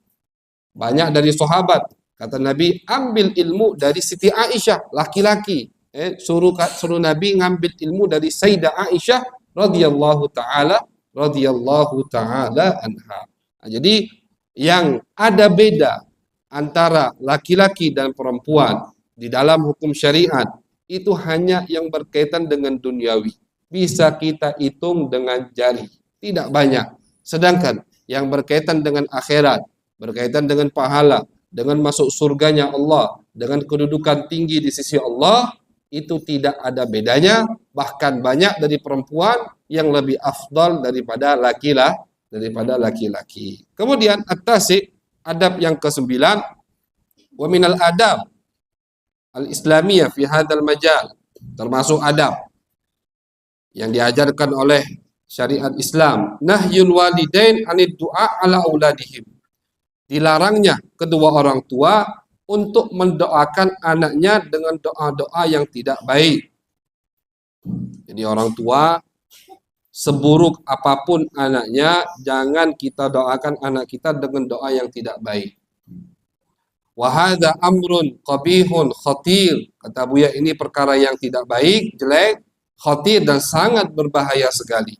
Banyak dari sahabat, kata Nabi, ambil ilmu dari Siti Aisyah, laki-laki. Suruh Nabi ngambil ilmu dari Sayyidah Aisyah radhiyallahu taala anha. Jadi yang ada beda antara laki-laki dan perempuan di dalam hukum syariat itu hanya yang berkaitan dengan duniawi. Bisa kita hitung dengan jari, tidak banyak. Sedangkan yang berkaitan dengan akhirat, berkaitan dengan pahala, dengan masuk surganya Allah, dengan kedudukan tinggi di sisi Allah, itu tidak ada bedanya. Bahkan banyak dari perempuan yang lebih afdal daripada laki-laki. Kemudian at-tasi, adab yang ke-9, wa minal adab al-islamiyah fi hadzal majal, termasuk adab yang diajarkan oleh syariat Islam, nahyul walidain anid du'a ala auladihim. Dilarangnya kedua orang tua untuk mendoakan anaknya dengan doa-doa yang tidak baik. Jadi orang tua, seburuk apapun anaknya, jangan kita doakan anak kita dengan doa yang tidak baik. Wahada amrun qabihun khatir. Kata Buya, ini perkara yang tidak baik, jelek, khatir, dan sangat berbahaya sekali.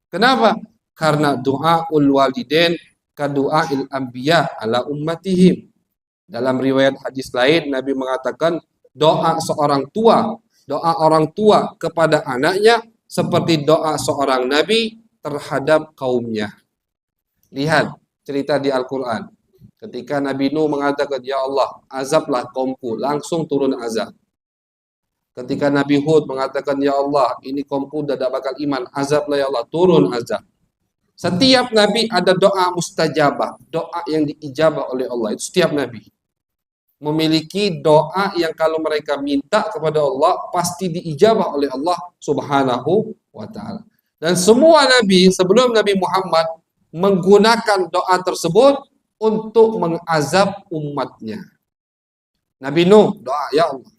Kenapa? Karena doaul walidain ka doail anbiya ala ummatihim. Dalam riwayat hadis lain Nabi mengatakan doa orang tua kepada anaknya seperti doa seorang nabi terhadap kaumnya. Lihat cerita di Al-Qur'an. Ketika Nabi Nuh mengatakan, "Ya Allah, azablah kaumku," langsung turun azab. Ketika Nabi Hud mengatakan, "Ya Allah, ini kaumku udah tidak bakal iman, azablah ya Allah," turun azab. Setiap nabi ada doa mustajabah, doa yang diijabah oleh Allah. Itu setiap nabi memiliki doa yang kalau mereka minta kepada Allah pasti diijabah oleh Allah Subhanahu wa taala. Dan semua nabi sebelum Nabi Muhammad menggunakan doa tersebut untuk mengazab umatnya. Nabi Nuh doa, "Ya Allah,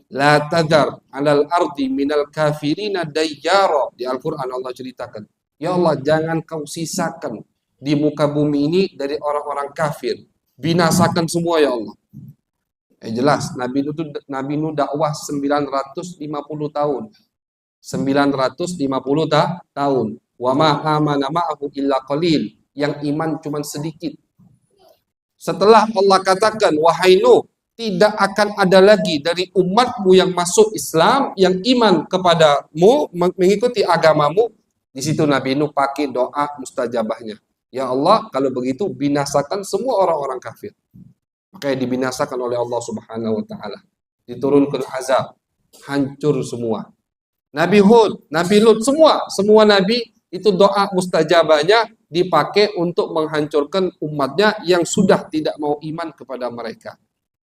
la tadar 'alal ardi minal kafirina dayyara." Di Al-Qur'an Allah ceritakan, "Ya Allah, jangan kau sisakan di muka bumi ini dari orang-orang kafir. Binasakan semua ya Allah." Jelas Nabi Nuh dakwah 950 tahun. 950 tahun. Wa ma amana ma'ahu illa qalil. Yang iman cuma sedikit. Setelah Allah katakan, "Wahai Nuh, tidak akan ada lagi dari umatmu yang masuk Islam, yang iman kepadamu, mengikuti agamamu." Di situ Nabi Nuh pakai doa mustajabahnya. "Ya Allah, kalau begitu binasakan semua orang-orang kafir." Makanya dibinasakan oleh Allah Subhanahu wa taala. Diturunkan azab, hancur semua. Nabi Hud, Nabi Lut, semua nabi itu doa mustajabahnya dipakai untuk menghancurkan umatnya yang sudah tidak mau iman kepada mereka.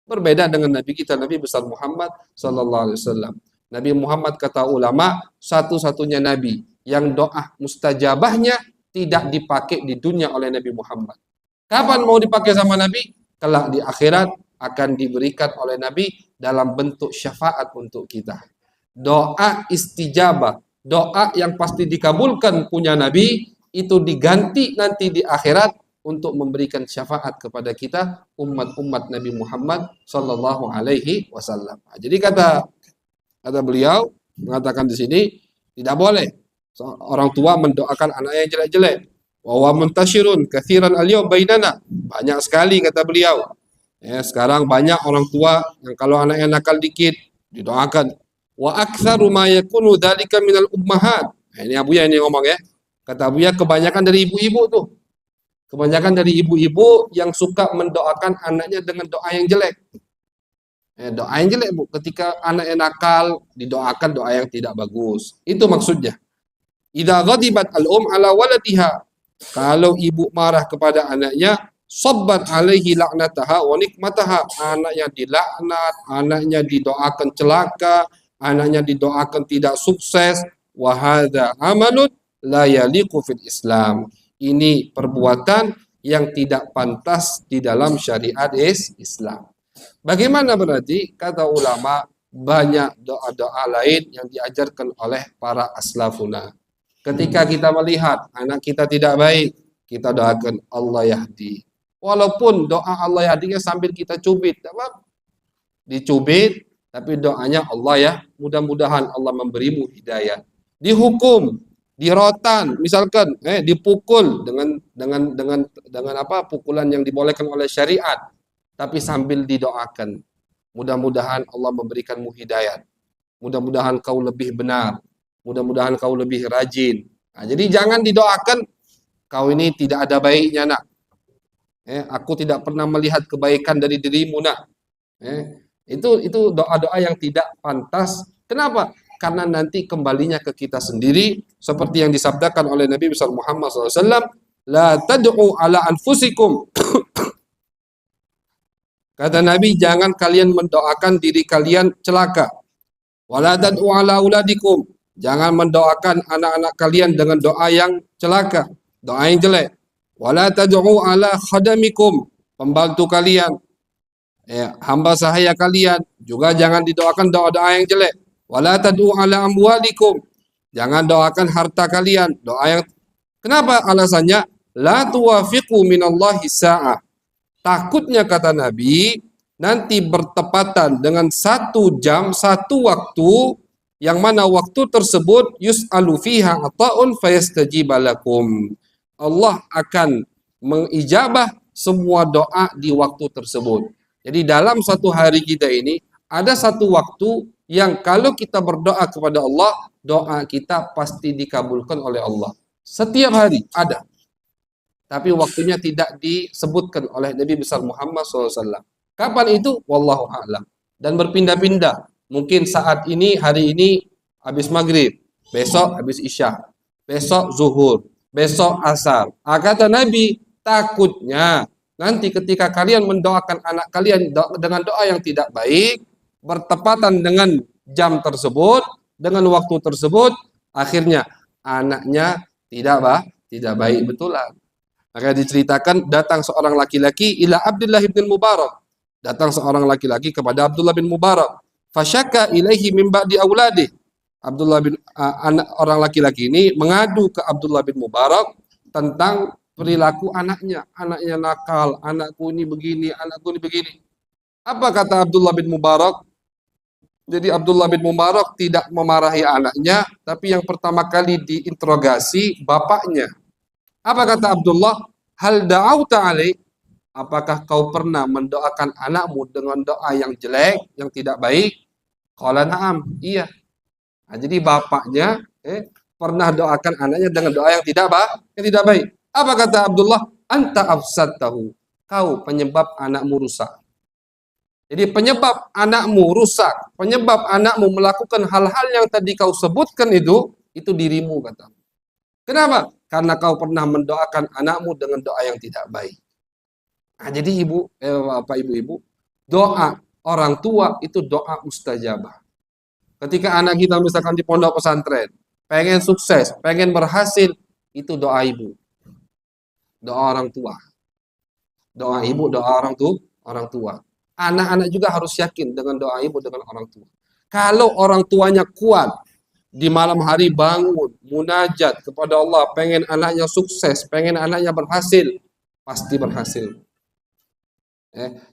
Berbeda dengan Nabi kita, Nabi besar Muhammad sallallahu alaihi wasallam. Nabi Muhammad, kata ulama, satu-satunya Nabi yang doa mustajabahnya tidak dipakai di dunia oleh Nabi Muhammad. Kapan mau dipakai sama Nabi? Kelak di akhirat akan diberikan oleh Nabi dalam bentuk syafaat untuk kita. Doa istijabah, doa yang pasti dikabulkan punya Nabi, itu diganti nanti di akhirat untuk memberikan syafaat kepada kita umat-umat Nabi Muhammad sallallahu alaihi wasallam. Jadi kata beliau mengatakan di sini tidak boleh orang tua mendoakan anaknya yang jelek-jelek. Wa huwa muntashirun katsiran al-yawm bainana. Banyak sekali kata beliau. Ya, sekarang banyak orang tua yang kalau anaknya nakal dikit didoakan. Wa aktsaru ma yakunu dzalika minal ummahat. Nah, ini Abuya ini ngomong ya. Kata Abuya kebanyakan dari ibu-ibu tuh. Kebanyakan dari ibu-ibu yang suka mendoakan anaknya dengan doa yang jelek. Doa yang jelek, Bu. Ketika anaknya nakal, didoakan doa yang tidak bagus. Itu maksudnya. Idza ghadibat al-um ala waladiha. Kalau ibu marah kepada anaknya, sabbat alaihi laknataha wa nikmataha. Anaknya dilaknat, anaknya didoakan celaka, anaknya didoakan tidak sukses. Wa hadza amalun la yaliqu fil Islam. Ini perbuatan yang tidak pantas di dalam syariat Islam. Bagaimana berarti? Kata ulama, banyak doa-doa lain yang diajarkan oleh para aslafuna. Ketika kita melihat anak kita tidak baik, kita doakan Allah yahdi. Walaupun doa Allah yahdinya sambil kita cubit, dicubit, tapi doanya Allah ya, mudah-mudahan Allah memberimu hidayah. Dihukum, dirotan, misalkan, dipukul dengan apa? Pukulan yang dibolehkan oleh syariat, tapi sambil didoakan, mudah-mudahan Allah memberikanmu hidayah. Mudah-mudahan kau lebih benar. Mudah-mudahan kau lebih rajin. Nah, jadi jangan didoakan, kau ini tidak ada baiknya nak. Aku tidak pernah melihat kebaikan dari dirimu nak. Itu doa-doa yang tidak pantas. Kenapa? Karena nanti kembalinya ke kita sendiri, seperti yang disabdakan oleh Nabi besar Muhammad SAW. La tad'u ala anfusikum. Kata Nabi, jangan kalian mendoakan diri kalian celaka. Wala tad'u ala uladikum. Jangan mendoakan anak-anak kalian dengan doa yang celaka, doa yang jelek. Wala tad'u ala khadamikum, pembantu kalian, hamba sahaya kalian, juga jangan didoakan doa-doa yang jelek. Wala tad'u ala amwalikum, jangan doakan harta kalian, doa yang. Kenapa alasannya? La tuwafiqu minallahi sa'ah. Takutnya kata Nabi, nanti bertepatan dengan 1 jam, 1 waktu, yang mana waktu tersebut yus'alu fiha ata'un fayastajiba lakum. Allah akan mengijabah semua doa di waktu tersebut. Jadi dalam 1 hari kita ini ada 1 waktu yang kalau kita berdoa kepada Allah, doa kita pasti dikabulkan oleh Allah. Setiap hari ada. tapi waktunya tidak disebutkan oleh Nabi besar Muhammad SAW. Kapan itu? Wallahu a'lam. Dan berpindah-pindah. Mungkin saat ini, hari ini habis maghrib, besok habis isya, besok zuhur, besok asar. Kata Nabi, takutnya nanti ketika kalian mendoakan anak kalian dengan doa yang tidak baik, bertepatan dengan jam tersebut, dengan waktu tersebut, akhirnya anaknya tidak baik betulan. Maka diceritakan datang seorang laki-laki ila Abdullah bin Mubarak. Datang seorang laki-laki kepada Abdullah bin Mubarak. Fasyaka ilaihi min ba'di auladi. Abdullah bin orang laki-laki ini mengadu ke Abdullah bin Mubarak tentang perilaku anaknya. Anaknya nakal, anakku ini begini, anakku ini begini. Apa kata Abdullah bin Mubarak? Jadi Abdullah bin Mubarak tidak memarahi anaknya, tapi yang pertama kali diinterogasi bapaknya. Apa kata Abdullah? Hal da'auta alaih? Apakah kau pernah mendoakan anakmu dengan doa yang jelek, yang tidak baik? Qala na'am, iya. Nah, jadi bapaknya pernah doakan anaknya dengan doa yang tidak baik. Apa kata Abdullah? Anta afsadtahu. Kau penyebab anakmu rusak. Jadi penyebab anakmu rusak, penyebab anakmu melakukan hal-hal yang tadi kau sebutkan itu dirimu, kata. Kenapa? Karena kau pernah mendoakan anakmu dengan doa yang tidak baik. Nah, jadi ibu-ibu, doa orang tua itu doa mustajabah. Ketika anak kita misalkan di pondok pesantren, pengen sukses, pengen berhasil, itu doa ibu. Doa orang tua. Doa ibu, doa orang tua. Anak-anak juga harus yakin dengan doa ibu, dengan orang tua. Kalau orang tuanya kuat, di malam hari bangun, munajat kepada Allah, pengen anaknya sukses, pengen anaknya berhasil, pasti berhasil.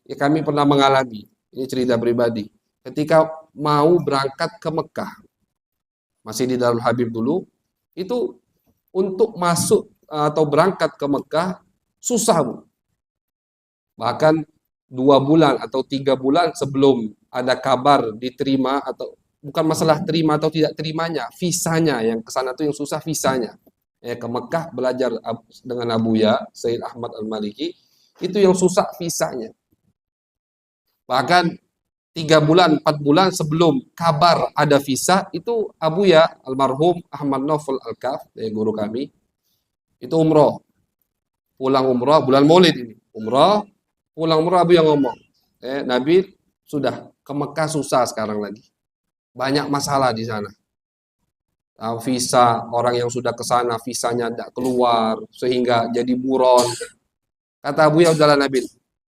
Ya kami pernah mengalami, ini cerita pribadi, ketika mau berangkat ke Mekah, masih di Darul Habib dulu, itu untuk masuk atau berangkat ke Mekah susah, Bu. Bahkan 2 bulan atau 3 bulan sebelum ada kabar diterima, atau bukan masalah terima atau tidak terimanya, visanya yang ke sana tuh yang susah, visanya. Ke Mekah belajar dengan Abuya Sayyid Ahmad Al-Maliki, itu yang susah visanya. Bahkan 3 bulan, 4 bulan sebelum kabar ada visa, itu Abuya almarhum Ahmad Naufal Al-Kaf, guru kami, itu umroh. Pulang umroh bulan Maulid ini. Umroh, pulang umroh Abu yang ngomong, Nabi sudah ke Mekah susah sekarang lagi. Banyak masalah di sana. Visa, orang yang sudah ke sana visanya tidak keluar sehingga jadi buron. Kata Abu ya udahlah Nabi,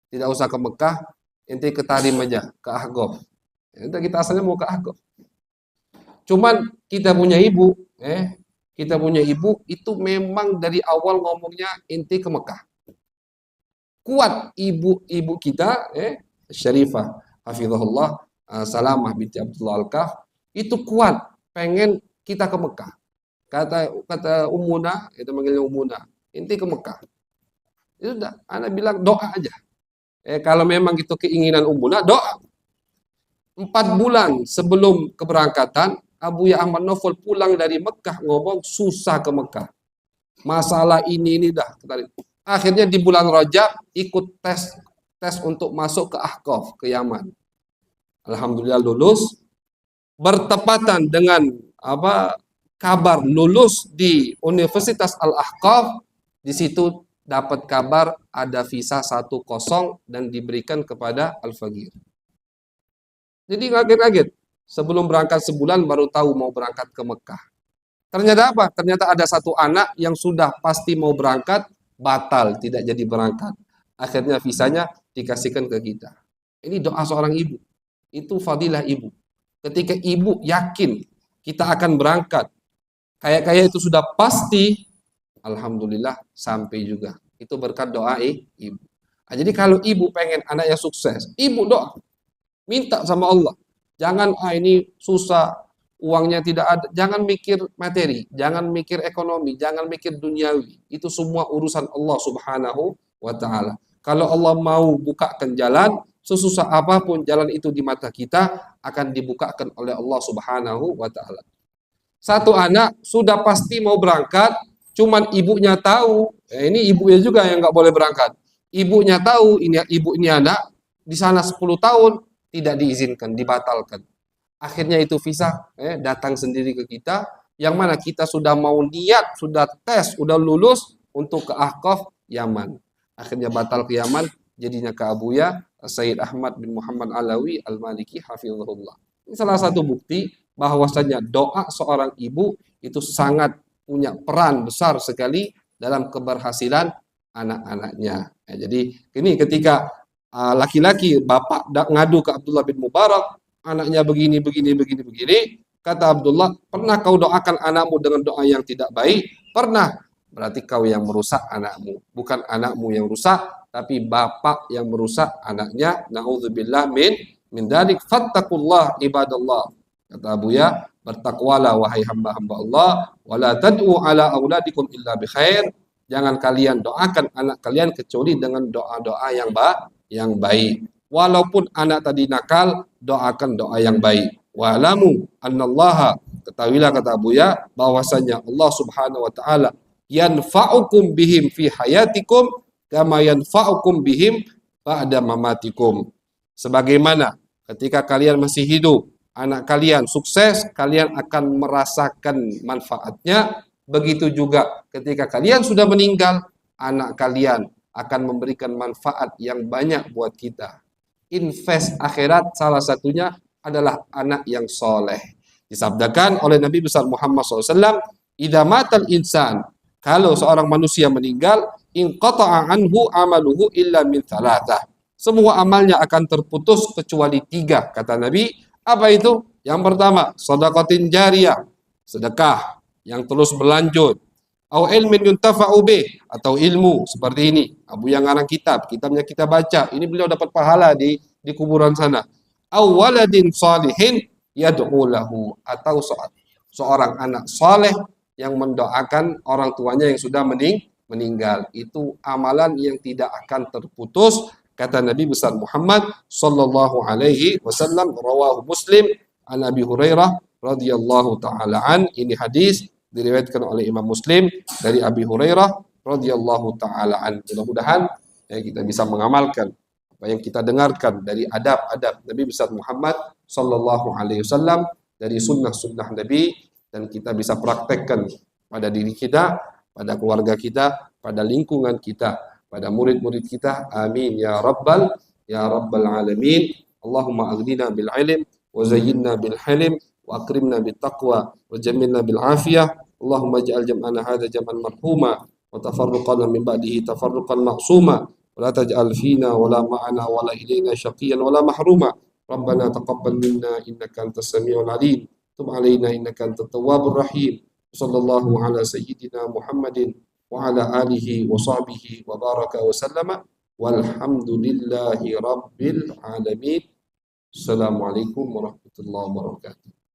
tidak usah ke Mekah, inti ke Tarim aja, ke Ahqaf. Kita asalnya mau ke Ahqaf. Cuman kita punya ibu, itu memang dari awal ngomongnya inti ke Mekah. Kuat ibu kita, Syarifah hafizahullah, Salamah binti Abdullah Al-Kaf, itu kuat pengen kita ke Mekah. Kata Ummuna, itu manggilnya Ummuna, inti ke Mekah. Itu udah, anak bilang doa aja. Kalau memang itu keinginan Ummuna, doa. 4 bulan sebelum keberangkatan, Abu Ya Ahmad Naufal pulang dari Mekah ngomong susah ke Mekah. Masalah ini dah. Akhirnya di bulan Rajab ikut tes untuk masuk ke Ahqaf, ke Yaman. Alhamdulillah lulus. Bertepatan dengan kabar lulus di Universitas Al-Ahqaf, di situ dapat kabar ada visa 1-0 dan diberikan kepada Al-Fagir. Jadi kaget-kaget. Sebelum berangkat sebulan baru tahu mau berangkat ke Mekah. Ternyata apa? Ternyata ada satu anak yang sudah pasti mau berangkat, batal, tidak jadi berangkat. Akhirnya visanya dikasihkan ke kita. Ini doa seorang ibu. Itu fadilah ibu. Ketika ibu yakin kita akan berangkat, kayak itu sudah pasti, alhamdulillah sampai juga. Itu berkat doa ibu. Nah, jadi kalau ibu pengen anaknya sukses, ibu doa. Minta sama Allah. Jangan ini susah, uangnya tidak ada. Jangan mikir materi, jangan mikir ekonomi, jangan mikir duniawi. Itu semua urusan Allah Subhanahu wa taala. Kalau Allah mau bukakan jalan, sesusah apapun jalan itu di mata kita akan dibukakan oleh Allah Subhanahu wa taala. Satu anak sudah pasti mau berangkat, cuman ibunya tahu, ini ibunya juga yang nggak boleh berangkat. Ibunya tahu ini ibu ini anak di sana 10 tahun tidak diizinkan, dibatalkan. Akhirnya itu visa datang sendiri ke kita, yang mana kita sudah mau niat, sudah tes, sudah lulus untuk ke Ahqaf Yaman. Akhirnya batal ke Yaman, jadinya ke Abuya Sayyid Ahmad bin Muhammad Alawi Al-Maliki hafizahullah. Ini salah satu bukti bahwasanya doa seorang ibu itu sangat punya peran besar sekali dalam keberhasilan anak-anaknya. Jadi ini ketika laki-laki bapak ngadu ke Abdullah bin Mubarak, anaknya begini, kata Abdullah, pernah kau doakan anakmu dengan doa yang tidak baik? Pernah. Berarti kau yang merusak anakmu. Bukan anakmu yang rusak, tapi bapak yang merusak anaknya. Na'udzubillah min dalik. Fattakullah ibadallah. Kata Abuya, bertakwalah wahai hamba-hamba Allah, wala tad'u ala auladikum illa bi khair. Jangan kalian doakan anak kalian kecuali dengan doa-doa yang baik. Walaupun anak tadi nakal, doakan doa yang baik. Wa'lamu annallaha, ketahuilah kata Abuya, bahwasanya Allah Subhanahu wa taala yanfa'ukum bihim fi hayatikum kama yanfa'ukum bihim ba'da mamatikum. Sebagaimana ketika kalian masih hidup, anak kalian sukses, kalian akan merasakan manfaatnya. Begitu juga ketika kalian sudah meninggal, anak kalian akan memberikan manfaat yang banyak buat kita. Invest akhirat salah satunya adalah anak yang soleh. Disabdakan oleh Nabi besar Muhammad SAW, idza matal insan, kalau seorang manusia meninggal, inqata'a anhu amaluhu illa min thalathah. Semua amalnya akan terputus kecuali 3, kata Nabi. Apa itu? Yang pertama, sedekatin jariyah, sedekah yang terus berlanjut. Au ilmin yuntafa'u bih, atau ilmu seperti ini. Abu yang ngarang kitabnya kita baca. Ini beliau dapat pahala di kuburan sana. Au waladin salihin yad'u lahu, atau seorang anak saleh yang mendoakan orang tuanya yang sudah meninggal. Itu amalan yang tidak akan terputus, kata Nabi besar Muhammad sallallahu alaihi wasallam. Rawahu Muslim an Abi Hurairah radhiyallahu taala an. Ini hadis diriwayatkan oleh Imam Muslim dari Abi Hurairah radhiyallahu taala an. Mudah-mudahan kita bisa mengamalkan apa yang kita dengarkan dari adab-adab Nabi besar Muhammad sallallahu alaihi wasallam, dari sunnah-sunnah Nabi, dan kita bisa praktekkan pada diri kita, pada keluarga kita, pada lingkungan kita, pada murid-murid kita. Amin ya rabbal alamin. Allahumma aghnina bil ilm wa zayyinna bil hilm wa akrimna bit taqwa wa jammilna bil afiyah. Allahumma ij'al jam'ana hadha jam'an marhuma wa tafarruqana min ba'dihi tafarruqan ma'suma wa la taj'al fina wa la ma'ana wa la ilayna syaqiyan wa la mahruma. Rabbana taqabbal minna innaka antas samiul alim. Tub alaina innaka antat tawwabur rahim. Sallallahu ala sayyidina Muhammadin wa ala alihi wa sahbihi wa baraka wa sallama. Walhamdulillahi rabbil alamin. Assalamualaikum warahmatullahi wabarakatuh.